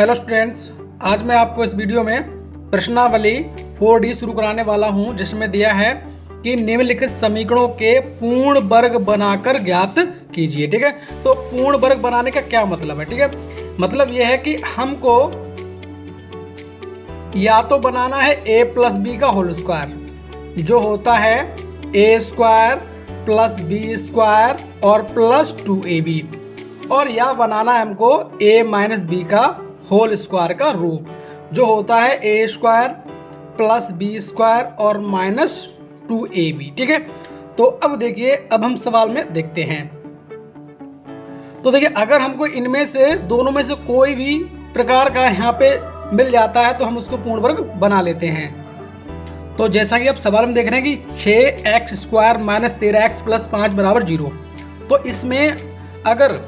Hello students, आज मैं आपको इस वीडियो में प्रश्नावली 4D शुरू कराने वाला हूं, जिसमें दिया है कि निम्नलिखित समीकरणों के पूर्ण वर्ग बनाकर ज्ञात कीजिए। ठीक है, तो पूर्ण वर्ग बनाने का क्या मतलब है? ठीक है, मतलब यह है कि हमको या तो बनाना है a प्लस बी का होल स्क्वायर, जो होता है a square plus B square और प्लस 2ab, और या बनाना है हमको a माइनस बी का होल स्क्वायर का रूप, जो होता है a square plus B square और माइनस 2ab। ठीक है, तो अब देखिए, अब हम सवाल में देखते हैं। तो देखिए, अगर हमको इनमें से दोनों में से कोई भी प्रकार का यहाँ पे मिल जाता है तो हम उसको पूर्ण वर्ग बना लेते हैं। तो जैसा कि आप सवाल में देख रहे हैं कि 6x square minus 13x plus 5 बराबर 0, तो इसमें अगर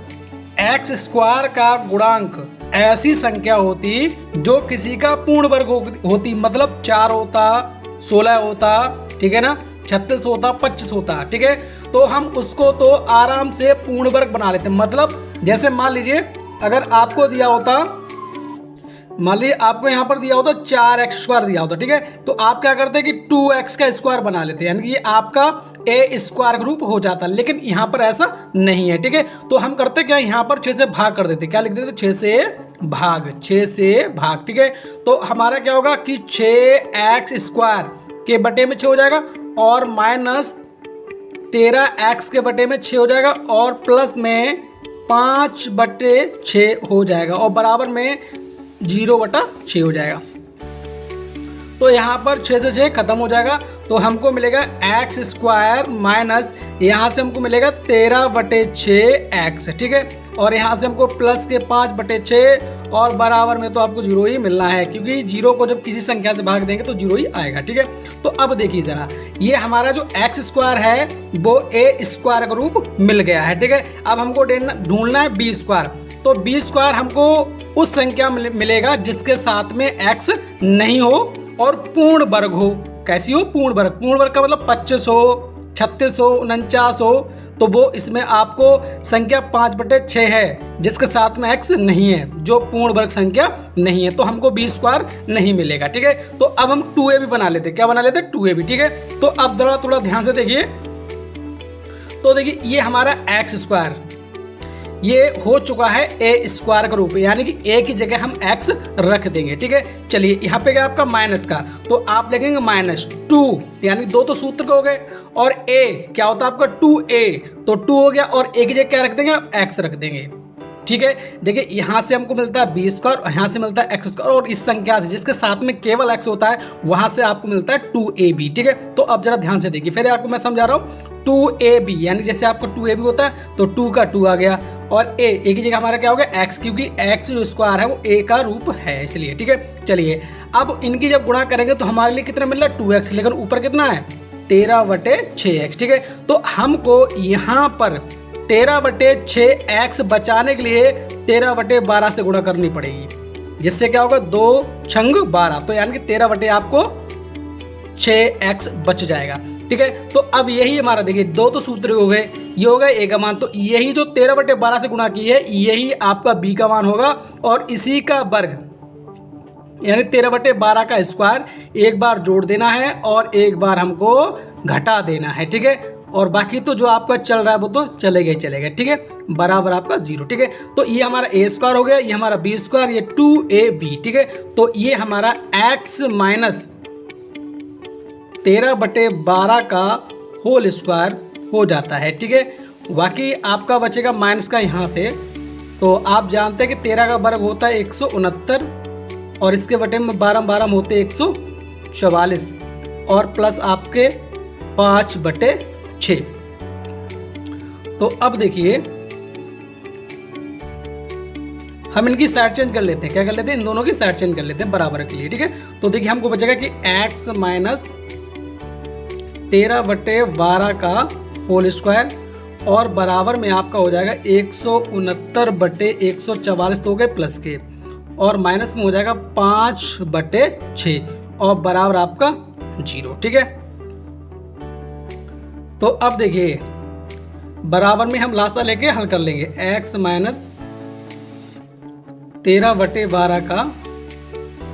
x स्क्वायर का गुणांक ऐसी संख्या होती जो किसी का पूर्ण वर्ग होती, मतलब 4 होता, 16 होता, ठीक है ना, 36 होता, 25 होता, ठीक है, तो हम उसको तो आराम से पूर्ण वर्ग बना लेते हैं। मतलब जैसे मान लीजिए, अगर आपको दिया होता, मान लीजिए आपको यहाँ पर दिया होता 4x स्क्वायर दिया होता, ठीक है, तो आप क्या करते हैं कि 2x का स्क्वायर बना लेते हैं, यानी कि आपका a स्क्वायर ग्रुप हो जाता। लेकिन यहाँ पर ऐसा नहीं है, ठीक है, तो हम करते क्या, यहाँ पर 6 से भाग कर देते, क्या लिख देते, 6 से भाग, 6 से भाग। ठीक है, तो हमारा क्या होगा कि 6x स्क्वायर के बटे में 6 हो जाएगा और माइनस 13x के बटे में 6 हो जाएगा और प्लस में 5 बटे 6 हो जाएगा और बराबर में 0/6 हो जाएगा। तो यहाँ पर 6 से 6 खत्म हो जाएगा, तो हमको मिलेगा x स्क्वायर माइनस यहाँ से हमको मिलेगा 13/6x, ठीक है, और यहाँ से हमको प्लस के 5/6 और बराबर में तो आपको 0 ही मिलना है, क्योंकि 0 को जब किसी संख्या से भाग देंगे तो 0 ही आएगा। ठीक है, तो अब देखिए जरा, ये हमारा जो x स्क्वायर है वो a स्क्वायर का रूप मिल गया है। ठीक है, अब हमको ढूंढना है b स्क्वायर, तो b स्क्वायर हमको उस संख्या मिलेगा जिसके साथ में x नहीं हो और पूर्ण वर्ग हो। कैसी हो? पूर्ण वर्ग। पूर्ण वर्ग का मतलब 25 हो, 36 हो, 49 हो, तो वो इसमें आपको संख्या 5/6 है जिसके साथ में x नहीं है, जो पूर्ण वर्ग संख्या नहीं है, तो हमको b स्क्वायर नहीं मिलेगा। ठीक है, तो अब हम 2ab बना लेते, क्या बना लेते, 2ab। ठीक है, तो अब थोड़ा ध्यान से देखिए, तो देखिए ये हमारा x स्क्वायर ये हो चुका है a स्क्वायर का रूप, यानी कि a की जगह हम x रख देंगे। ठीक है, चलिए यहाँ पे गया आपका माइनस का, तो आप लिखेंगे -2, यानी 2 तो सूत्र के हो गए, और a क्या होता है आपका 2a, तो 2 हो गया और a की जगह क्या रख देंगे, x रख देंगे। ठीक है, देखिए यहाँ से हमको मिलता है b स्क्वायर और यहाँ से मिलता है x स्क्वायर, और इस संख्या से जिसके साथ में केवल x होता है वहाँ से आपको मिलता है 2ab। ठीक है, तो अब जरा ध्यान से देखिए, फिर आपको मैं समझा रहा हूँ। 2ab यानी जैसे आपका 2ab होता है तो 2 का 2 आ गया, और a की जगह हमारा क्या हो गया x, क्योंकि x जो स्क्वायर है वो a का रूप है, इसलिए। ठीक है, चलिए अब इनकी जब गुणा करेंगे तो हमारे लिए कितना मिल रहा है, 2x, लेकिन ऊपर कितना है, 13/6x। ठीक है, तो हमको यहाँ पर 13/6x बचाने के लिए 13/12 से गुणा करनी पड़ेगी, जिससे क्या होगा, 2 छंग 12, तो यानी कि 13 आपको 6x बच जाएगा। ठीक है, तो अब यही हमारा देखिए 2 तो सूत्र हो गए, ये होगा a का मान, तो यही जो 13/12 से गुणा की है यही आपका b का मान होगा, और इसी का वर्ग यानी 13/12 का स्क्वायर एक बार जोड़ देना है और एक बार हमको घटा देना है। ठीक है, और बाकी तो जो आपका चल रहा है वो तो चलेगा ही चलेगा। ठीक है, बराबर आपका 0। ठीक है, तो ये हमारा a स्क्वायर हो गया, ये हमारा b स्क्वायर, ये 2ab। ठीक है, तो ये हमारा x माइनस 13/12 का होल स्क्वायर हो जाता है। ठीक है, बाकी आपका बचेगा माइनस का यहाँ से, तो आप जानते हैं कि 13 का वर्ग होता है 169 और इसके बटे में 12 होते 144 और प्लस आपके 5/6। तो अब देखिए हम इनकी साइड चेंज कर लेते हैं, क्या कर लेते हैं, इन दोनों की साइड चेंज कर लेते हैं बराबर के लिए। ठीक है, तो देखिए हमको बचेगा कि x माइनस 13/12 का होल स्क्वायर और बराबर में आपका हो जाएगा 169/144, तो हो गए प्लस के, और माइनस में हो जाएगा 5/6 और बराबर आपका 0। ठीक है, तो अब देखिए बराबर में हम लासा लेके हल कर लेंगे, x माइनस 13/12 का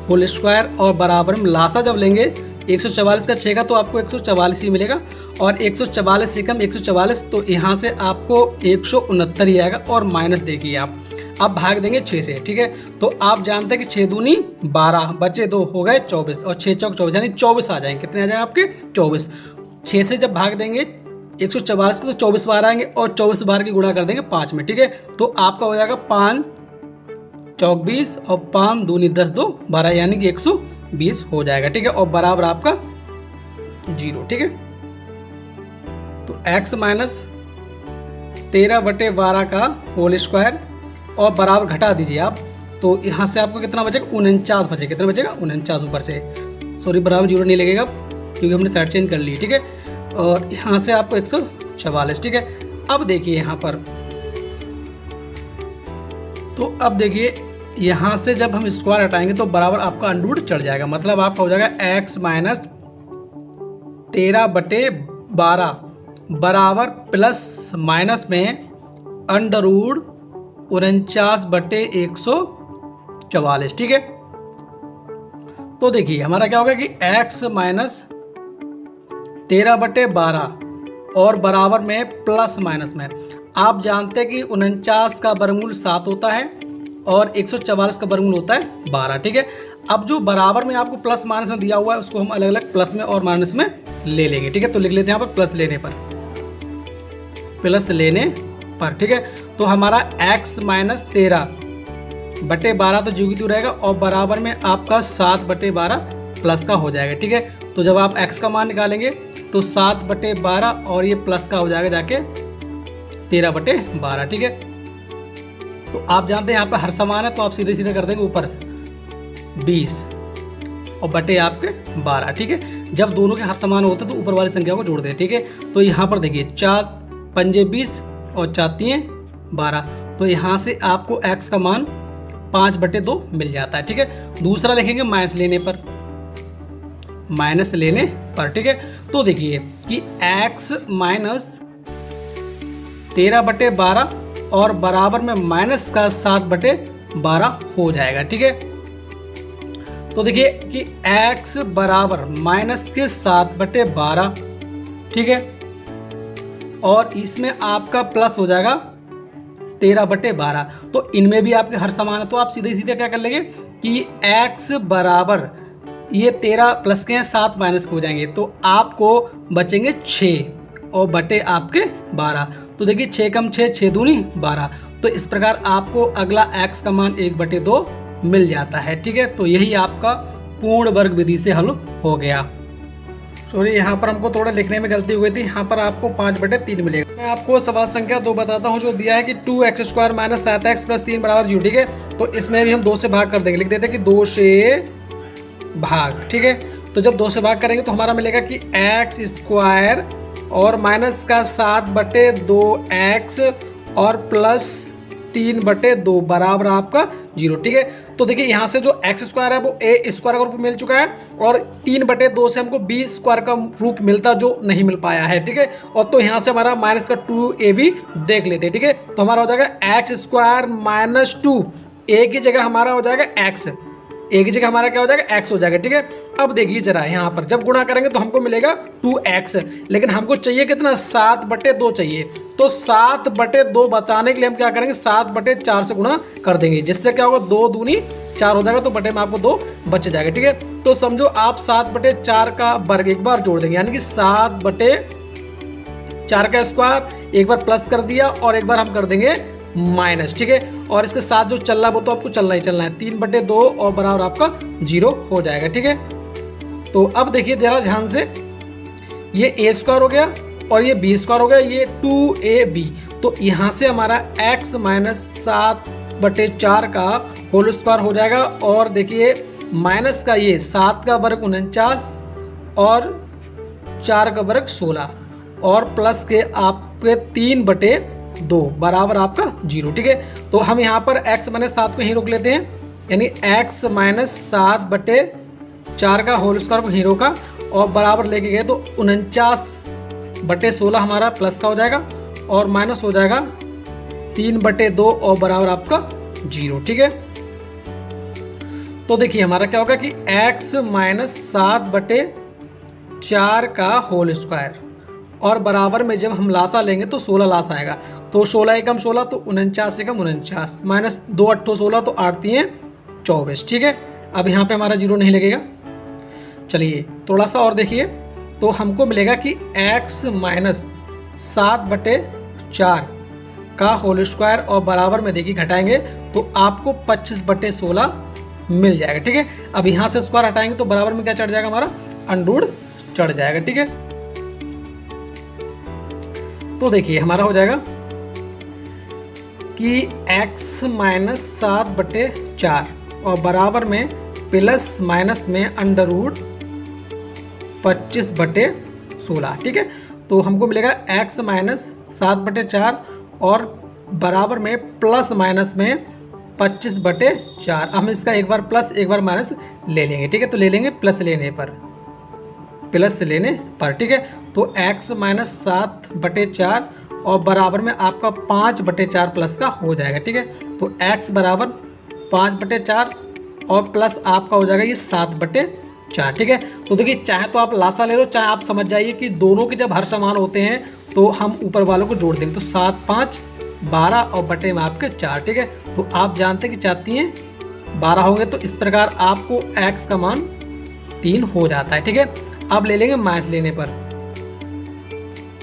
होल स्क्वायर और बराबर में लासा जब लेंगे 144 का 6 का तो आपको 144 ही मिलेगा, और 144 से कम 144 तो यहाँ से आपको 169 ही आएगा। और माइनस देखिए आप भाग देंगे 6 से, ठीक है। तो आप जानते हैं कि 6 दूनी 12, बचे 2 हो गए 24, और 6 चौक 24 यानी 24 आ जाएंगे। कितने आ जाएंगे आपके 24। 6 से जब भाग देंगे 144 को तो 24 बार आएंगे, और 24 बार की गुणा कर देंगे 5 में, ठीक है। तो आपका हो जाएगा 5 चौक 20 और 5 दूनी 10 2 12 यानी कि 120 हो जाएगा, ठीक है। और बराबर आपका 0, ठीक है। तो x माइनस 13/12 का होल स्क्वायर और बराबर घटा दीजिए आप, तो यहाँ से आपको कितना बचेगा 49 बचेगा। कितना बचेगा 49 ऊपर से, सॉरी बराबर 0 नहीं लगेगा क्योंकि हमने साइड चेंज कर ली, ठीक है। और यहाँ से आपको 144, ठीक है। अब देखिए यहाँ पर, तो अब देखिए यहाँ से जब हम स्क्वायर हटाएंगे तो बराबर आपका अंडर चढ़ जाएगा, मतलब आपका हो जाएगा x माइनस 13/12 बराबर प्लस माइनस में अंडर 49/144, ठीक है। तो देखिए हमारा क्या होगा कि x माइनस 13/12 और बराबर में प्लस माइनस में, आप जानते हैं कि 49 का वर्गमूल 7 होता है और 144 का वर्गमूल होता है 12, ठीक है। अब जो बराबर में आपको प्लस माइनस में दिया हुआ है उसको हम अलग अलग प्लस में और माइनस में ले लेंगे, ठीक है। तो लिख लेते हैं यहाँ पर प्लस लेने पर, ठीक है। तो हमारा x माइनस 13/12 तो जो की रहेगा, और बराबर में आपका 7/12 प्लस का हो जाएगा, ठीक है। तो जब आप x का मान निकालेंगे तो 7/12 और ये प्लस का हो जाएगा जाके 13/12, ठीक है। तो आप जानते हैं यहाँ पर हर समान है तो आप सीधे सीधे कर देंगे ऊपर 20 और बटे आपके 12, ठीक है। जब दोनों के हर समान होते हैं तो ऊपर वाली संख्या को जोड़ दें, ठीक है। तो यहाँ पर देखिए 4 पंजे 20 और 4 3 12, तो यहाँ से आपको x का मान 5/2 मिल जाता है, ठीक है। दूसरा लिखेंगे माइनस लेने पर, ठीक है। तो देखिए कि x माइनस 13/12 और बराबर में माइनस का 7/12 हो जाएगा, ठीक है। तो देखिए कि x बराबर माइनस के 7/12, ठीक है, और इसमें आपका प्लस हो जाएगा 13/12। तो इनमें भी आपके हर समान है तो आप सीधे सीधे क्या कर लेंगे कि x बराबर ये 13 प्लस के हैं 7 माइनस के हो जाएंगे, तो आपको बचेंगे 6 और बटे आपके 12। तो देखिए 6 कम 6 6 दूनी 12, तो इस प्रकार आपको अगला x का मान 1/2 मिल जाता है, ठीक है। तो यही आपका पूर्ण वर्ग विधि से हल हो गया। सॉरी यहाँ पर हमको थोड़ा लिखने में गलती हो गई थी, यहाँ पर आपको 5/3 मिलेगा। मैं आपको सवाल संख्या 2 बताता हूँ जो दिया है कि 2x² माइनस 7x प्लस 3 बराबर 0, ठीक है। तो इसमें भी हम 2 से भाग कर देंगे, लिख देते हैं कि 2 से भाग, ठीक है। तो जब 2 से भाग करेंगे तो हमारा मिलेगा कि x² और माइनस का 7/2x और प्लस 3/2 बराबर आपका 0, ठीक है। तो देखिए यहाँ से जो x² है वो a² का रूप मिल चुका है, और 3/2 से हमको b² का रूप मिलता जो नहीं मिल पाया है, ठीक है। और तो यहाँ से हमारा माइनस का 2ab देख लेते हैं, ठीक है। तो हमारा हो जाएगा x² माइनस 2, a की जगह हमारा हो जाएगा x, a की जगह हमारा क्या हो जाएगा x हो जाएगा, ठीक है। अब देखिए जरा यहाँ पर जब गुणा करेंगे तो हमको मिलेगा 2x, लेकिन हमको चाहिए कितना 7/2 चाहिए, तो 7/2 बचाने के लिए हम क्या करेंगे 7/4 से गुणा कर देंगे, जिससे क्या होगा 2 दूनी 4 हो जाएगा, तो बटे में आपको 2 बच जाएगा, ठीक है। तो समझो आप 7/4 का वर्ग एक बार जोड़ देंगे, यानी कि 7/4 का स्क्वायर एक बार प्लस कर दिया और एक बार हम कर देंगे माइनस, ठीक है। और इसके साथ जो चल रहा है वो तो आपको चलना ही चलना है, 3/2 और बराबर आपका 0 हो जाएगा, ठीक है। तो अब देखिए जरा ध्यान से, ये a² हो गया और ये b² हो गया, ये 2ab, तो यहाँ से हमारा x माइनस 7/4 का होल स्क्वायर हो जाएगा, और देखिए माइनस का ये 7 का वर्ग 49 और 4 का वर्ग 16 और प्लस के आपके 3/2 बराबर आपका 0, ठीक है। तो हम यहाँ पर x माइनस 7 को यहीं रोक लेते हैं, यानी x माइनस 7/4 का होल स्क्वायर को हीरो का और बराबर लेके गए तो 49/16 हमारा प्लस का हो जाएगा और माइनस हो जाएगा 3/2 और बराबर आपका 0, ठीक है। तो देखिए हमारा क्या होगा कि x माइनस 7/4 का होल स्क्वायर और बराबर में जब हम लासा लेंगे तो 16 लासा आएगा। तो 16 एकम 16 तो 49 एकम 49 माइनस 2 8 16 तो 8 3 24। ठीक है, अब यहाँ पे हमारा जीरो नहीं लगेगा। चलिए थोड़ा सा और देखिए, तो हमको मिलेगा कि x माइनस 7/4 का होल स्क्वायर और बराबर में देखिए घटाएंगे तो आपको 25/16 मिल जाएगा। ठीक है, अब यहाँ से स्क्वायर हटाएंगे तो बराबर में क्या चढ़ जाएगा, हमारा अंडरूट चढ़ जाएगा। ठीक है, तो देखिए हमारा हो जाएगा कि x माइनस 7/4 और बराबर में प्लस माइनस में अंडररूट 25/16। ठीक है, तो हमको मिलेगा x माइनस 7/4 और बराबर में प्लस माइनस में 25/4। हम इसका एक बार प्लस एक बार माइनस ले लेंगे। ठीक है, तो ले लेंगे प्लस लेने पर, प्लस लेने पर। ठीक है, तो x माइनस 7/4 और बराबर में आपका 5/4 प्लस का हो जाएगा। ठीक है, तो x बराबर 5/4 और प्लस आपका हो जाएगा ये 7/4। ठीक है, तो देखिए चाहे तो आप लासा ले लो, चाहे आप समझ जाइए कि दोनों के जब हर समान होते हैं तो हम ऊपर वालों को जोड़ देंगे। तो 7 5 12 और बटे में आपके 4। ठीक है, तो आप जानते हैं कि चाहती हैं 12 होंगे, तो इस प्रकार आपको x का मान 3 हो जाता है। ठीक है, अब ले लेंगे माइनस लेने पर,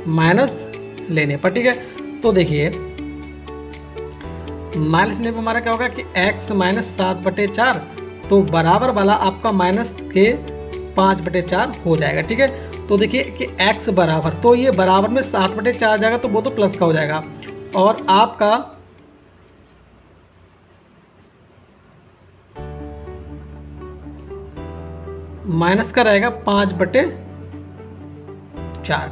माइनस लेने पर। ठीक है, तो देखिए माइनस लेने पर हमारा क्या होगा कि x माइनस 7/4 तो बराबर वाला आपका माइनस के 5/4 हो जाएगा। ठीक है, तो देखिए कि x बराबर, तो ये बराबर में 7/4 जाएगा तो वो तो प्लस का हो जाएगा और आपका माइनस का रहेगा 5/4।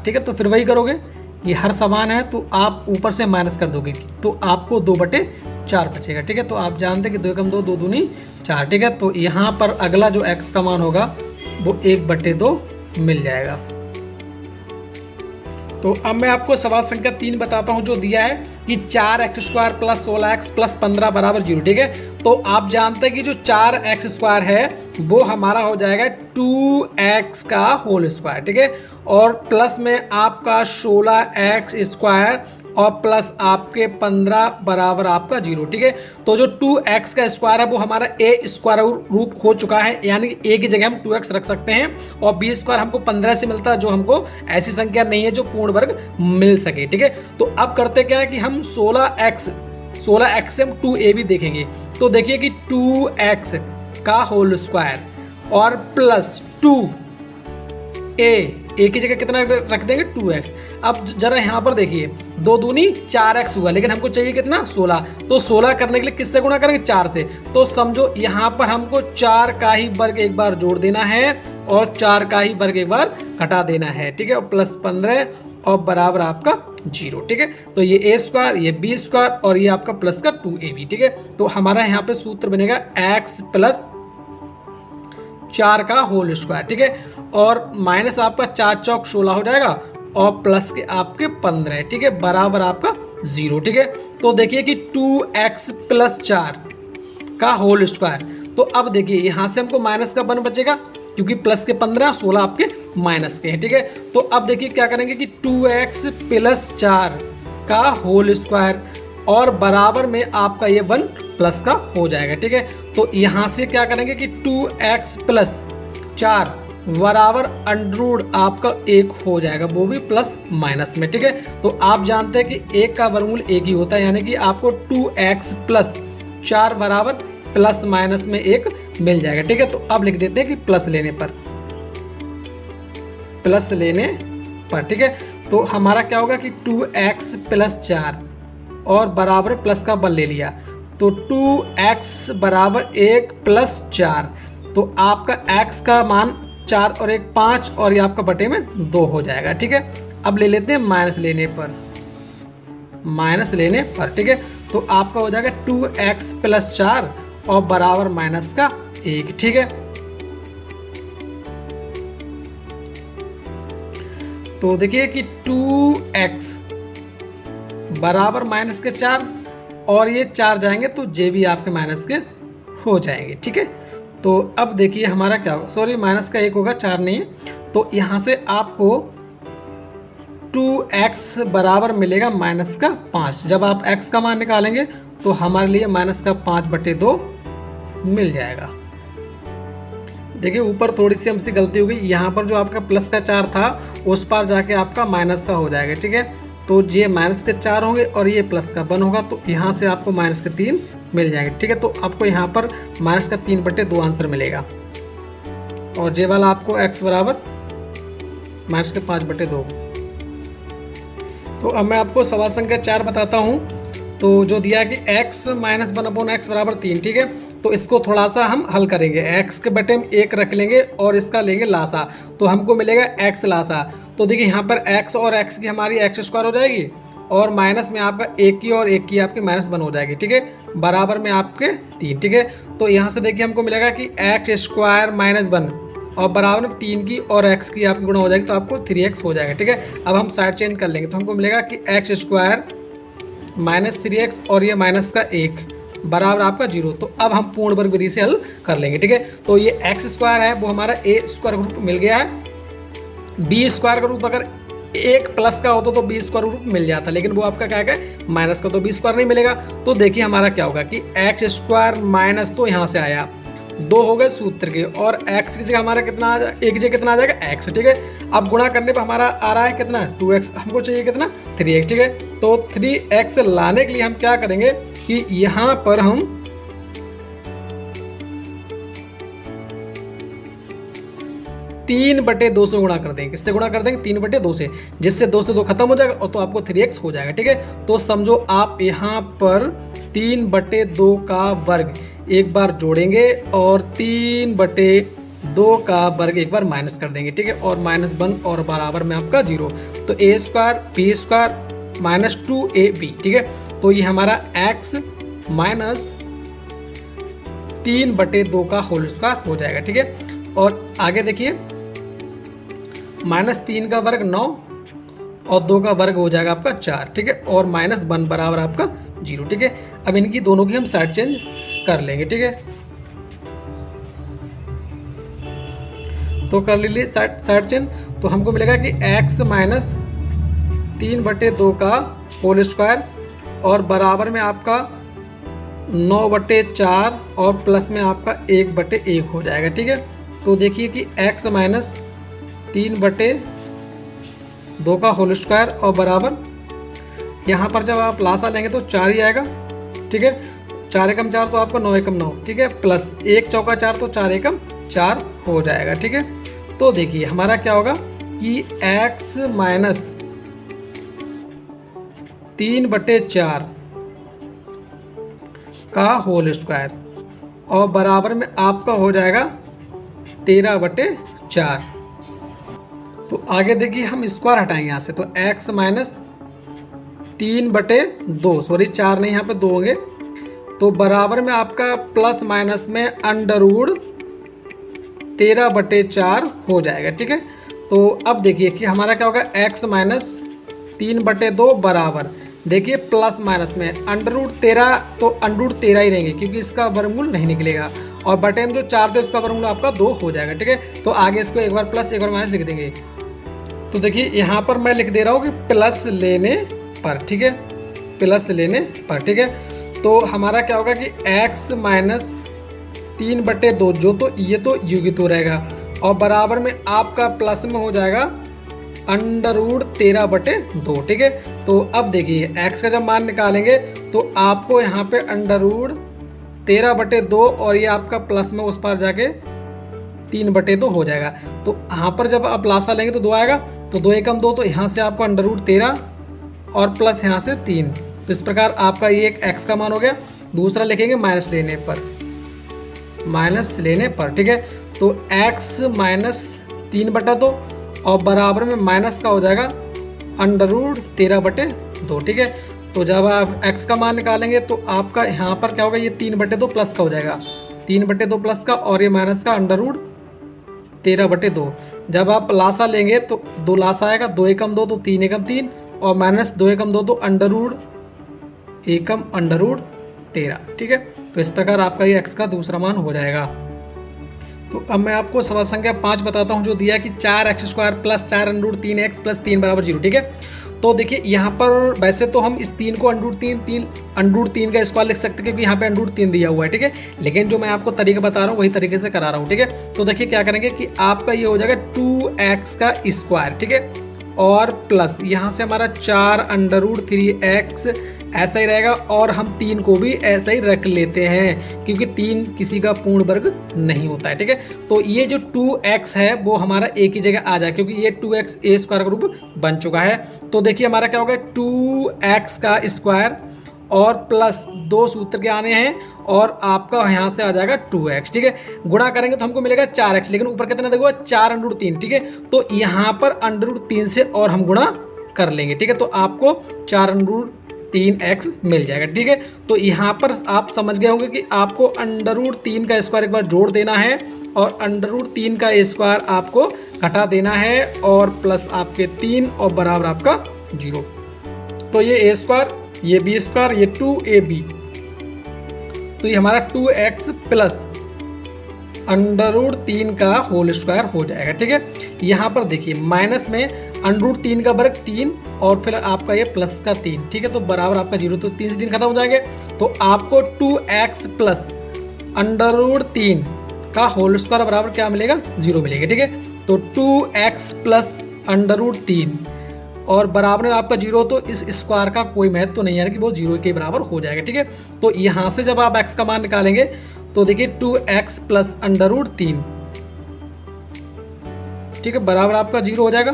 ठीक है, तो फिर वही करोगे, ये हर समान है तो आप ऊपर से माइनस कर दोगे तो आपको 2/4 बचेगा। ठीक है, तो आप जानते हैं कि 2 एकम 2 2 दूनी 4। ठीक है, तो यहाँ पर अगला जो x का मान होगा वो 1/2 मिल जाएगा। तो अब मैं आपको सवाल संख्या 3 बताता हूँ जो दिया है कि 4x² प्लस 16x प्लस 15 बराबर 0। ठीक है, तो आप जानते हैं कि जो 4x² है वो हमारा हो जाएगा 2x का होल स्क्वायर। ठीक है, और प्लस में आपका 16x² और प्लस आपके 15 बराबर आपका 0। ठीक है, तो जो 2x का स्क्वायर है वो हमारा a स्क्वायर रूप हो चुका है, यानी कि a की जगह हम 2x रख सकते हैं और b स्क्वायर हमको 15 से मिलता है, जो हमको ऐसी संख्या नहीं है जो पूर्ण वर्ग मिल सके। ठीक है, तो अब करते क्या है कि हम 16x से हम 2ab देखेंगे। तो देखिए कि 2x का होल स्क्वायर और प्लस 2a की जगह कितना रख देंगे 2x। अब जरा यहाँ पर देखिए 2 दूनी 4x हुआ, लेकिन हमको चाहिए कितना 16, तो 16 करने के लिए किससे गुणा करेंगे 4 से। तो समझो यहाँ पर हमको 4 का ही वर्ग एक बार जोड़ देना है और 4 का ही वर्ग एक बार घटा देना है। ठीक है, और प्लस 15 और बराबर आपका 0। ठीक है, तो ये a स्क्वायर, ये b स्क्वायर और ये आपका प्लस का 2ab। ठीक है, तो हमारा यहाँ पे सूत्र बनेगा x प्लस 4 का होल स्क्वायर। ठीक है, और माइनस आपका 4 चौक 16 हो जाएगा और प्लस के आपके 15। ठीक है, बराबर आपका 0। ठीक है, तो देखिए कि 2x प्लस 4 का होल स्क्वायर, तो अब देखिए यहाँ से हमको माइनस का 1 बचेगा क्योंकि प्लस के 15 16 आपके माइनस के हैं। ठीक है, तो अब देखिए क्या करेंगे कि 2x प्लस 4 का होल स्क्वायर और बराबर में आपका ये 1 प्लस का हो जाएगा। ठीक है, तो यहाँ से क्या करेंगे कि 2x प्लस 4 बराबर अंडररूट आपका 1 हो जाएगा, वो भी प्लस माइनस में। ठीक है, तो आप जानते हैं कि 1 का वर्गमूल 1 ही होता है, यानी कि आपको 2x प्लस 4 बराबर प्लस माइनस में 1 मिल जाएगा। ठीक है, तो अब लिख देते हैं कि प्लस लेने पर, प्लस लेने पर। ठीक है, तो हमारा क्या होगा कि 2x प्लस 4 और बराबर प्लस का 1 ले लिया, तो 2x बराबर 1 प्लस 4, तो आपका x का मान 4 और 1 5 और ये आपका बटे में 2 हो जाएगा। ठीक है, अब ले लेते हैं माइनस लेने पर, माइनस लेने पर। ठीक है, तो आपका हो जाएगा 2x प्लस 4 और बराबर माइनस का 1। ठीक है, तो देखिए कि 2x बराबर माइनस के 4 और ये 4 जाएंगे तो जे भी आपके माइनस के हो जाएंगे। ठीक है, तो अब देखिए हमारा क्या होगा, सॉरी माइनस का 1 होगा, 4 नहीं है। तो यहाँ से आपको 2x बराबर मिलेगा माइनस का 5। जब आप x का मान निकालेंगे तो हमारे लिए माइनस का 5/2 मिल जाएगा। देखिए ऊपर थोड़ी सी हमसे गलती हो गई, यहाँ पर जो आपका प्लस का 4 था उस पर जाके आपका माइनस का हो जाएगा, ठीक है। तो ये माइनस के 4 होंगे और ये प्लस का 1 होगा, तो यहाँ से आपको माइनस के 3 मिल जाएंगे, ठीक है। तो आपको यहाँ पर माइनस का 3/2 आंसर मिलेगा और ये वाला आपको x बराबर माइनस के 5/2। तो अब मैं आपको सवाल संख्या 4 बताता हूँ। तो जो दिया है कि x माइनस 1/x बराबर 3, ठीक है। तो इसको थोड़ा सा हम हल करेंगे, x के बटे में 1 रख लेंगे और इसका लेंगे लासा, तो हमको मिलेगा x लासा। तो देखिए यहाँ पर x और x की हमारी x² हो जाएगी और माइनस में आपका 1 की और 1 की आपकी -1 हो जाएगी, ठीक है। बराबर में आपके 3, ठीक है। तो यहाँ से देखिए हमको मिलेगा कि x² -1 और बराबर में 3 की और x की आपकी गुणा हो जाएगी, तो आपको 3x हो जाएगा, ठीक है। अब हम साइड चेंज कर लेंगे तो हमको मिलेगा कि x² -3x और ये माइनस का 1 बराबर आपका 0। तो अब हम पूर्ण वर्ग विधि से हल कर लेंगे, ठीक है। तो ये x² है वो हमारा a² रूप मिल गया है। b² का रूप अगर 1 प्लस का होता तो b² रूप मिल जाता, लेकिन वो आपका क्या है माइनस का, तो b² नहीं मिलेगा। तो देखिए हमारा क्या होगा कि x² माइनस, तो यहाँ से आया 2 हो गए सूत्र के, और x की जगह हमारा कितना, एक जगह कितना आ जाएगा x, ठीक है। अब गुणा करने पर हमारा आ रहा है कितना 2x, हमको चाहिए कितना 3x, ठीक है। तो 3x लाने के लिए हम क्या करेंगे कि यहाँ पर हम 3/2 से गुणा कर देंगे। किससे गुणा कर देंगे 3/2 से, जिससे 2 से 2 खत्म हो जाएगा और तो आपको 3x हो जाएगा, ठीक है। तो समझो आप यहाँ पर 3/2 का वर्ग एक बार जोड़ेंगे और 3/2 का वर्ग एक बार माइनस कर देंगे, ठीक है। और -1 और बराबर में आपका 0, तो a² b² -2ab, ठीक है। तो ये हमारा x माइनस 3/2 का होल स्क्वायर हो जाएगा, ठीक है। और आगे देखिए -3 का वर्ग 9 और 2 का वर्ग हो जाएगा आपका 4, ठीक है। और -1 बराबर आपका 0, ठीक है। अब इनकी दोनों की हम साइड चेंज कर लेंगे, ठीक है। तो कर लीजिए साइड चेंज, तो हमको मिलेगा कि x माइनस 3/2 का होल स्क्वायर और बराबर में आपका 9/4 और प्लस में आपका 1/1 हो जाएगा, ठीक है। तो देखिए कि x माइनस 3/2 का होल स्क्वायर और बराबर, यहाँ पर जब आप लासा लेंगे तो 4 ही आएगा, ठीक है। 4 एकम 4 तो आपका 9 एकम 9, ठीक है, प्लस 1 चौका 4 तो 4 एकम 4 हो जाएगा, ठीक है। तो देखिए हमारा क्या होगा कि x माइनस 3/4 का होल स्क्वायर और बराबर में आपका हो जाएगा 13/4। तो आगे देखिए हम स्क्वायर हटाएंगे यहाँ से, तो x माइनस 3/2, सॉरी 4 नहीं, यहाँ पे 2 होंगे, तो बराबर में आपका प्लस माइनस में अंडरवुड 13/4 हो जाएगा, ठीक है। तो अब देखिए कि हमारा क्या होगा x माइनस 3/2 बराबर, देखिए प्लस माइनस में अंडरवुड 13, तो अंडरवुड 13 ही रहेंगे क्योंकि इसका वर्गमूल नहीं निकलेगा, और बटे में जो 4 थे उसका वर्गमूल आपका 2 हो जाएगा, ठीक है। तो आगे इसको एक बार प्लस एक बार माइनस लिख देंगे। तो देखिए यहाँ पर मैं लिख दे रहा हूँ कि प्लस लेने पर, ठीक है, प्लस लेने पर, ठीक है। तो हमारा क्या होगा कि x माइनस 3/2, जो तो ये तो युगित हो रहेगा और बराबर में आपका प्लस में हो जाएगा अंडरवुड 13/2, ठीक है। तो अब देखिए x का जब मान निकालेंगे तो आपको यहाँ पे अंडरवुड 13/2 और ये आपका प्लस में उस पर जाके 3/2 हो जाएगा। तो यहाँ पर जब आप लासा लेंगे तो 2 आएगा, तो 2 एकम 2, तो यहाँ से आपको अंडरवुड 13 और प्लस यहाँ से 3। तो इस प्रकार आपका ये एक x का मान हो गया। दूसरा लिखेंगे माइनस लेने पर, माइनस लेने पर, ठीक है। तो x माइनस 3/2 और बराबर में माइनस का हो जाएगा अंडरवुड 13/2, ठीक है। तो जब आप x का मान निकालेंगे तो आपका यहाँ पर क्या होगा, ये 3/2 प्लस का हो जाएगा, 3/2 प्लस का और ये माइनस का अंडरवुड 13/2। जब आप लासा लेंगे तो 2 लासा आएगा, 2 एकम 2 तो 3 एकम 3 और माइनस 2 एकम 2 तो अंडरवुड एकम अंडरवुड 13, ठीक है। तो इस प्रकार आपका ये x का दूसरा मान हो जाएगा। तो अब मैं आपको सवाल संख्या 5 बताता हूँ, जो दिया कि 4x² प्लस 4√3x प्लस 3 बराबर 0। ठीक है, तो देखिए यहाँ पर वैसे तो हम इस 3 को √3 का स्क्वायर लिख सकते हैं, क्योंकि यहाँ पे √3 दिया हुआ है। ठीक है, लेकिन जो मैं आपको तरीका बता रहा हूँ वही तरीके से करा रहा हूँ। ठीक है, तो देखिए क्या करेंगे कि आपका ये हो जाएगा 2x का स्क्वायर। ठीक है, और प्लस यहाँ से हमारा 4√3x ऐसा ही रहेगा, और हम 3 को भी ऐसा ही रख लेते हैं, क्योंकि 3 किसी का पूर्ण वर्ग नहीं होता है। ठीक है, तो ये जो 2x है वो हमारा एक ही जगह आ जाए, क्योंकि ये 2x a स्क्वायर का रूप बन चुका है। तो देखिए हमारा क्या होगा, 2x का स्क्वायर और प्लस 2 सूत्र के आने हैं, और आपका यहाँ से आ जाएगा 2x। ठीक है, गुणा करेंगे तो हमको मिलेगा 4x, लेकिन ऊपर कितना देखो 4√3। ठीक है, तो यहाँ पर √3 से और हम गुणा कर लेंगे। ठीक है, तो आपको 4√3x मिल जाएगा। ठीक है, तो यहाँ पर आप समझ गए होंगे कि आपको √3 का स्क्वायर एक बार जोड़ देना है, और √3 का स्क्वायर आपको घटा देना है, और प्लस आपके 3 और बराबर आपका 0। तो ये a स्क्वायर, ये b स्क्वायर, ये 2ab, तो ये हमारा 2x प्लस √3 का होल स्क्वायर हो जाएगा। ठीक है, यहाँ पर देखिए माइनस में √3 का वर्ग 3 और फिर आपका ये प्लस का 3। ठीक है, तो बराबर आपका 0, तो 3 से 3 खत्म हो जाएंगे, तो आपको 2x प्लस √3 का होल स्क्वायर बराबर क्या मिलेगा, 0 मिलेगा। ठीक है, तो 2x प्लस √3 और बराबर में आपका 0, तो इस स्क्वायर का कोई महत्व तो नहीं है कि वो 0 के बराबर हो जाएगा। ठीक है, तो यहाँ से जब आप x का मान निकालेंगे तो देखिए 2x प्लस √3, ठीक है, बराबर आपका 0 हो जाएगा।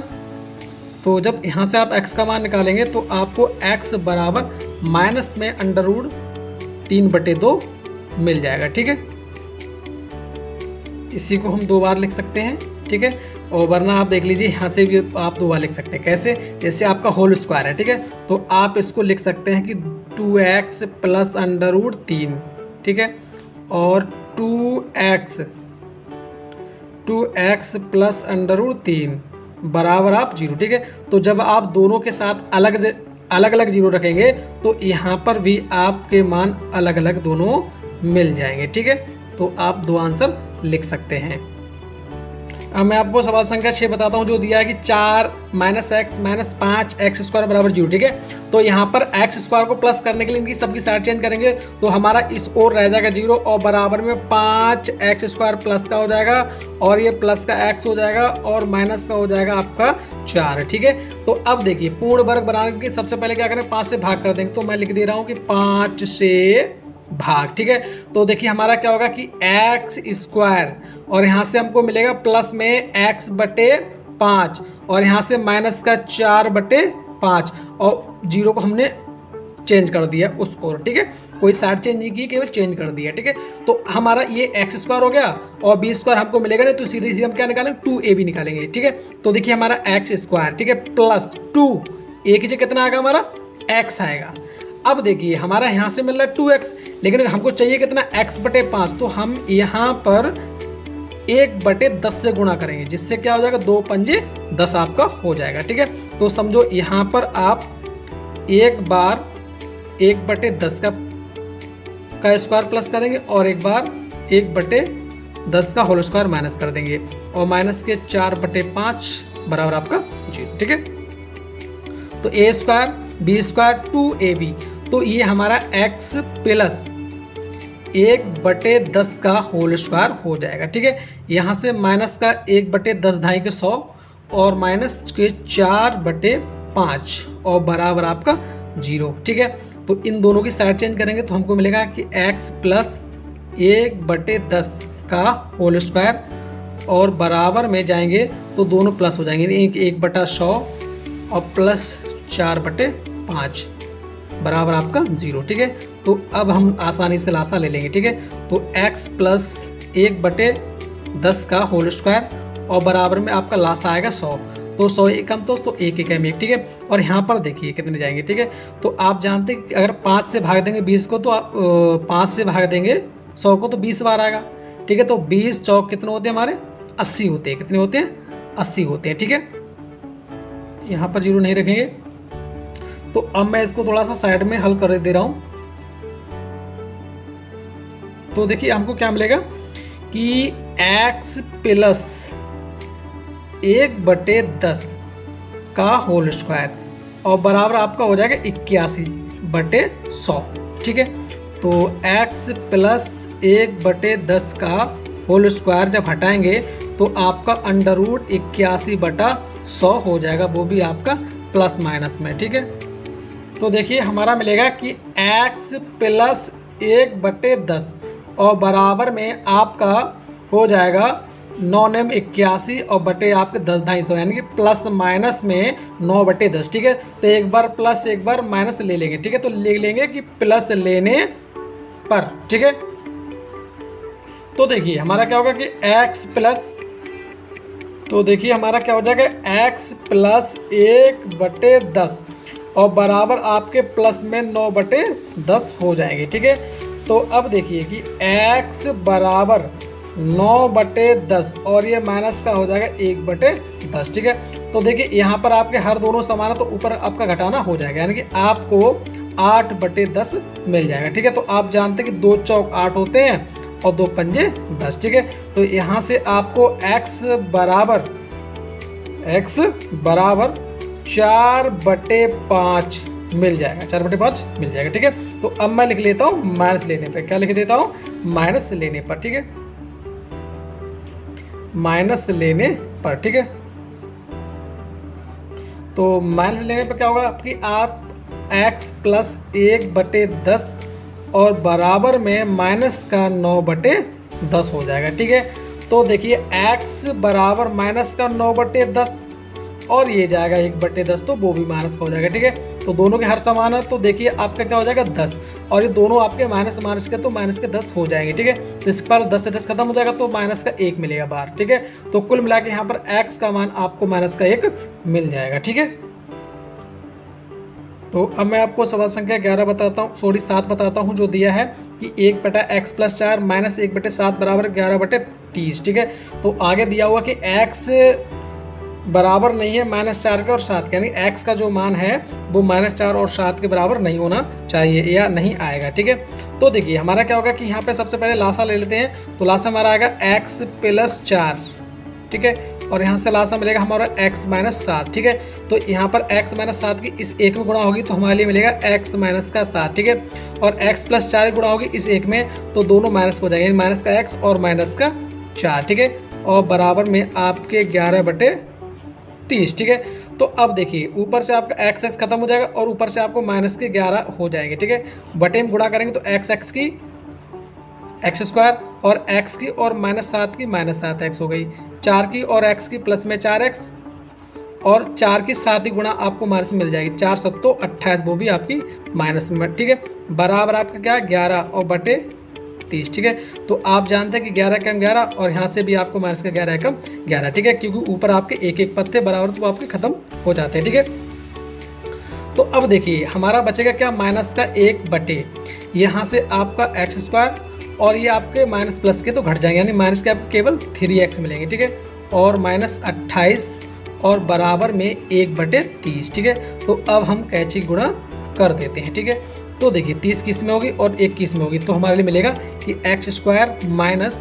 तो जब यहाँ से आप x का मान निकालेंगे तो आपको x बराबर माइनस में √3/2 मिल जाएगा। ठीक है, इसी को हम 2 बार लिख सकते हैं। ठीक है, और वरना आप देख लीजिए यहाँ से भी आप 2 बार लिख सकते हैं। कैसे, जैसे आपका होल स्क्वायर है। ठीक है, तो आप इसको लिख सकते हैं कि 2x प्लस √3। ठीक है, और 2x प्लस √3 बराबर आप 0। ठीक है, तो जब आप दोनों के साथ अलग अलग 0 रखेंगे तो यहाँ पर भी आपके मान अलग अलग दोनों मिल जाएंगे। ठीक है, तो आप 2 आंसर लिख सकते हैं। अब मैं आपको सवाल संख्या 6 बताता हूँ, जो दिया है कि 4 -x -5x² बराबर 0। ठीक है, तो यहाँ पर x स्क्वायर को प्लस करने के लिए इनकी सबकी साइड चेंज करेंगे, तो हमारा इस ओर रह जाएगा 0, और बराबर में 5x² प्लस का हो जाएगा, और ये प्लस का x हो जाएगा, और माइनस का हो जाएगा आपका 4। ठीक है, तो अब देखिए पूर्ण वर्ग बनाने के सबसे पहले क्या करें, 5 से भाग कर देंगे। तो मैं लिख दे रहा हूँ कि 5 से भाग। ठीक है, तो देखिए हमारा क्या होगा कि x² और यहाँ से हमको मिलेगा प्लस में x/5, और यहाँ से माइनस का 4/5, और 0 को हमने चेंज कर दिया उस ओर। ठीक है, कोई साइड चेंज नहीं की, केवल चेंज कर दिया। ठीक है, तो हमारा ये x² हो गया, और b² हमको मिलेगा नहीं, तो सीधे सीधे हम क्या निकालेंगे, 2ab निकालेंगे। ठीक है, तो देखिए हमारा x², ठीक है, प्लस 2 a की जगह कितना आएगा, हमारा x आएगा। अब देखिए हमारा यहाँ से मिल रहा है 2x, लेकिन हमको चाहिए कितना, x/5, तो हम यहाँ पर 1/10 से गुणा करेंगे, जिससे क्या हो जाएगा, 2 पंजे 10 आपका हो जाएगा। ठीक है, तो समझो यहाँ पर आप एक बार 1/10 का स्क्वायर प्लस करेंगे, और एक बार 1/10 का होल स्क्वायर माइनस कर देंगे, और माइनस के 4/5 बराबर आपका 0। ठीक है, तो a² b² 2ab, तो ये हमारा x प्लस 1/10 का होल स्क्वायर हो जाएगा। ठीक है, यहाँ से माइनस का 1/10 ढाई के 100, और माइनस के 4/5, और बराबर आपका 0। ठीक है, तो इन दोनों की साइड चेंज करेंगे तो हमको मिलेगा कि x प्लस 1/10 का होल स्क्वायर, और बराबर में जाएंगे तो दोनों प्लस हो जाएंगे, 1/100 और प्लस 4/5 बराबर आपका 0। ठीक है, तो अब हम आसानी से लासा ले लेंगे। ठीक है, तो x प्लस 1/10 का होल स्क्वायर, और बराबर में आपका लासा आएगा 100, तो 100 एकम तो 1 एकम 1। ठीक है, और यहाँ पर देखिए कितने जाएंगे। ठीक है, तो आप जानते हैं कि अगर 5 से भाग देंगे 20 को, तो आप 5 से भाग देंगे 100 को, तो 20 बार आएगा। ठीक है, तो 20 चौक कितने होते हैं हमारे, 80 होते हैं। कितने होते हैं, 80 होते हैं। ठीक है, यहाँ पर 0 नहीं रखेंगे। तो अब मैं इसको थोड़ा सा साइड में हल कर दे रहा हूँ। तो देखिए हमको क्या मिलेगा कि x प्लस 1/10 का होल स्क्वायर और बराबर आपका हो जाएगा 81/100। ठीक है, तो x प्लस 1/10 का होल स्क्वायर जब हटाएंगे तो आपका √81/100 हो जाएगा, वो भी आपका प्लस माइनस में। ठीक है, तो देखिए हमारा मिलेगा कि x प्लस 1/10 और बराबर में आपका हो जाएगा 9 81 और बटे आपके 10 250, यानी कि प्लस माइनस में 9/10। ठीक है, तो एक बार प्लस एक बार माइनस ले लेंगे। ठीक है, तो ले लेंगे कि प्लस लेने पर। ठीक है, तो देखिए हमारा क्या होगा कि x प्लस, तो देखिए हमारा क्या हो जाएगा x प्लस 1/10 और बराबर आपके प्लस में 9/10 हो जाएंगे। ठीक है, तो अब देखिए कि x बराबर 9/10 और ये माइनस का हो जाएगा 1/10। ठीक है, तो देखिए यहाँ पर आपके हर दोनों समान है तो ऊपर आपका घटाना हो जाएगा, यानी कि आपको 8/10 मिल जाएगा। ठीक है, तो आप जानते हैं कि 2 चौक 8 होते हैं और 2 पंजे 10। ठीक है, तो यहाँ से आपको x बराबर 4/5 मिल जाएगा, 4/5 मिल जाएगा। ठीक है, तो अब मैं लिख लेता हूँ माइनस लेने पर। क्या लिख देता हूँ? माइनस लेने पर। ठीक है, माइनस लेने पर। ठीक है, तो माइनस लेने पर क्या होगा आपकी, आप x प्लस 1/10 और बराबर में माइनस का 9/10 हो जाएगा। ठीक है, तो देखिए x बराबर माइनस का 9/10 और ये जाएगा 1/10, तो वो भी माइनस का हो जाएगा। ठीक है, तो दोनों के हर समान है, तो देखिए आपका क्या हो जाएगा 10 और ये दोनों आपके माइनस माइनस के, तो माइनस के 10 हो जाएंगे। ठीक है, तो इस पर 10 से 10 खत्म हो जाएगा तो माइनस का 1 मिलेगा बाहर। ठीक है, तो कुल मिला के यहाँ पर x का मान आपको माइनस का 1 मिल जाएगा। ठीक है, तो अब मैं आपको सवाल संख्या 11 बताता हूँ, 7 बताता हूँ, जो दिया है कि 1/x प्लस 4 माइनस 1/7 बराबर 11/30। ठीक है, तो आगे दिया हुआ कि x बराबर नहीं है -4 के और 7 के, यानी x का जो मान है वो -4 और 7 के बराबर नहीं होना चाहिए या नहीं आएगा। ठीक है, तो देखिए हमारा क्या होगा कि यहाँ पे सबसे पहले लासा ले लेते हैं, तो लासा हमारा आएगा x प्लस 4। ठीक है, और यहाँ से लासा मिलेगा हमारा x माइनस 7। ठीक है, तो यहाँ पर x माइनस 7 की इस एक में गुणा होगी तो हमारे लिए मिलेगा x माइनस का 7। ठीक है, और x प्लस 4 गुणा होगी इस एक में तो दोनों माइनस हो जाएंगे, माइनस का x और माइनस का 4। ठीक है, और बराबर में आपके 11/30। ठीक है, तो अब देखिए ऊपर से आपका x खत्म हो जाएगा और ऊपर से आपको माइनस के 11 हो जाएंगे। ठीक है, बटे में गुणा करेंगे तो x की x² और x की और -7 की -7x हो गई, 4 की और x की प्लस में 4x और 4 की 7 ही गुणा आपको माइनस मिल जाएगी, 4 7 28, वो भी आपकी माइनस में। ठीक है, बराबर आपका क्या 11 और बटे 30। ठीक है, तो आप जानते हैं कि 11 कम 11 और यहाँ से भी आपको माइनस का 11 कम 11। ठीक है, क्योंकि ऊपर आपके एक एक पद थे बराबर तो आपके खत्म हो जाते हैं। ठीक है, तो अब देखिए हमारा बचेगा क्या, माइनस का 1 यहाँ से आपका x² और ये आपके माइनस प्लस के तो घट जाएंगे, यानी माइनस के आपको केवल 3x मिलेंगे। ठीक है, और -28 और बराबर में 1/30। ठीक है, तो अब हम कैची गुणा कर देते हैं। ठीक है, तो देखिए 30 किस में होगी और 1 किस में होगी, तो हमारे लिए मिलेगा कि x² माइनस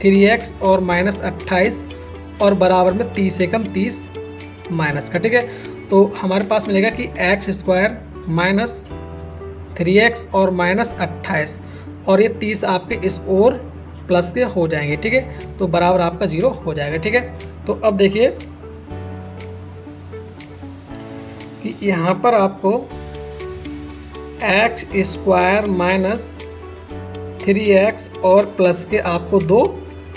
3x और -28 और बराबर में 30 से कम 30 माइनस का। ठीक है, तो हमारे पास मिलेगा कि x² माइनस 3x और -28 और ये 30 आपके इस ओर प्लस के हो जाएंगे। ठीक है, तो बराबर आपका 0 हो जाएगा। ठीक है, तो अब देखिए कि यहाँ पर आपको x² माइनस 3x और प्लस के आपको 2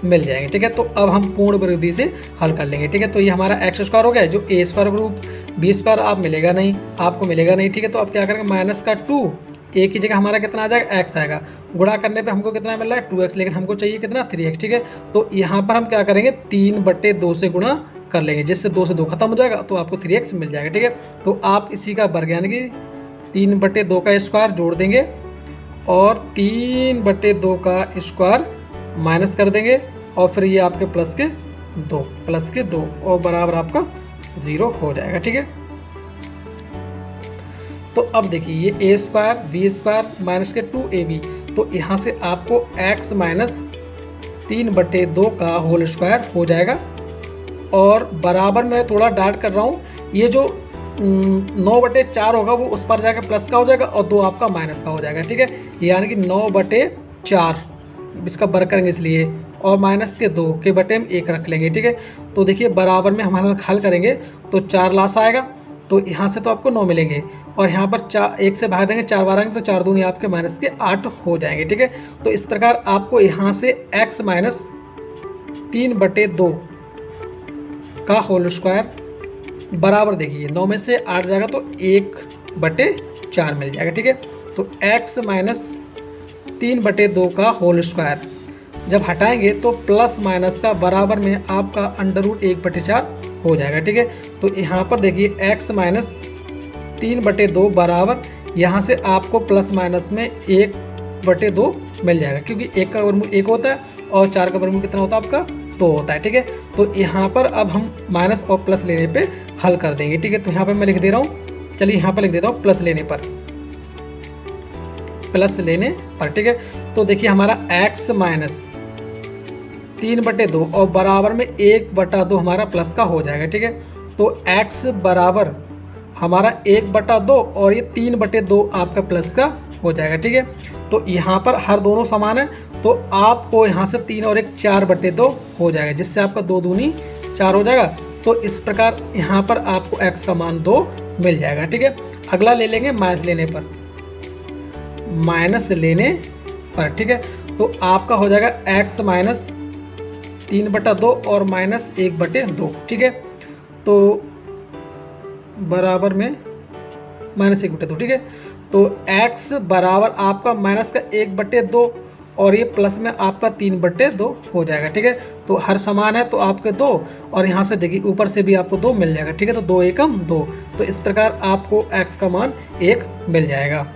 मिल जाएंगे। ठीक है, तो अब हम पूर्ण वृद्धि से हल कर लेंगे। ठीक है, तो ये हमारा x² हो गया, जो a² ग्रुप b² आप मिलेगा नहीं, आपको मिलेगा नहीं। ठीक है, तो अब क्या करेंगे, माइनस का 2 a की जगह हमारा कितना आ जाएगा, x आएगा, गुणा करने पे हमको कितना मिल रहा है 2x, लेकिन हमको चाहिए कितना 3x। ठीक है, तो यहाँ पर हम क्या करेंगे 3/2 से गुणा कर लेंगे, जिससे 2 से 2 खत्म हो जाएगा तो आपको 3x मिल जाएगा। ठीक है, तो आप इसी का वर्ग यानी कि 3/2 का स्क्वायर जोड़ देंगे और 3/2 का स्क्वायर माइनस कर देंगे और फिर ये आपके प्लस के 2 और बराबर आपका 0 हो जाएगा। ठीक है, तो अब देखिए ये a² b² माइनस के 2ab, तो यहाँ से आपको x माइनस 3/2 का होल स्क्वायर हो जाएगा। और बराबर में थोड़ा डार्क कर रहा हूँ, ये जो 9/4 होगा वो उस पर जाकर प्लस का हो जाएगा और 2 आपका माइनस का हो जाएगा, ठीक है। यानी कि 9/4 इसका वर्ग करेंगे इसलिए, और माइनस के 2 के बटे हम 1 रख लेंगे, ठीक है। तो देखिए बराबर में हम हल करेंगे तो 4 लास आएगा, तो यहाँ से तो आपको 9 मिलेंगे और यहाँ पर 1 से भाग देंगे, 4 बार आएंगे तो 4 दूनी आपके माइनस के 8 हो जाएंगे, ठीक है। तो इस प्रकार आपको यहाँ से x माइनस 3/2 का होल स्क्वायर बराबर, देखिए 9 में से 8 जाएगा तो 1/4 मिल जाएगा, ठीक है। तो x माइनस 3/2 का होल स्क्वायर जब हटाएंगे तो प्लस माइनस का बराबर में आपका √1/4 हो जाएगा, ठीक है। तो यहाँ पर देखिए x माइनस 3/2 बराबर, यहाँ से आपको प्लस माइनस में 1/2 मिल जाएगा, क्योंकि 1 का वर्गमूल 1 होता है और 4 का वर्गमूल कितना होता है आपका 2 होता है, ठीक है। तो यहाँ पर अब हम माइनस और प्लस लेने पे हल कर देंगे, ठीक है। तो यहाँ पर मैं लिख दे रहा हूँ, चलिए यहाँ पर लिख देता हूँ प्लस लेने पर, ठीक है। तो देखिए हमारा x माइनस 3/2 और बराबर में 1/2 हमारा प्लस का हो जाएगा, ठीक है। तो x बराबर हमारा 1/2 और ये 3/2 आपका प्लस का हो जाएगा, ठीक है। तो यहाँ पर हर दोनों समान है, तो आपको यहाँ से 3 और 1 4/2 हो जाएगा, जिससे आपका 2 दूनी 4 हो जाएगा। तो इस प्रकार यहाँ पर आपको x का मान 2 मिल जाएगा, ठीक है। अगला ले लेंगे माइनस लेने पर, ठीक है। तो आपका हो जाएगा x माइनस 3/2 और माइनस 1/2, ठीक है। तो बराबर में माइनस 1/2, ठीक है। तो x बराबर आपका माइनस का 1/2 और ये प्लस में आपका 3/2 हो जाएगा, ठीक है। तो हर समान है तो आपके 2 और यहाँ से देखिए ऊपर से भी आपको 2 मिल जाएगा, ठीक है। तो 2 एकम 2, तो इस प्रकार आपको x का मान 1 मिल जाएगा।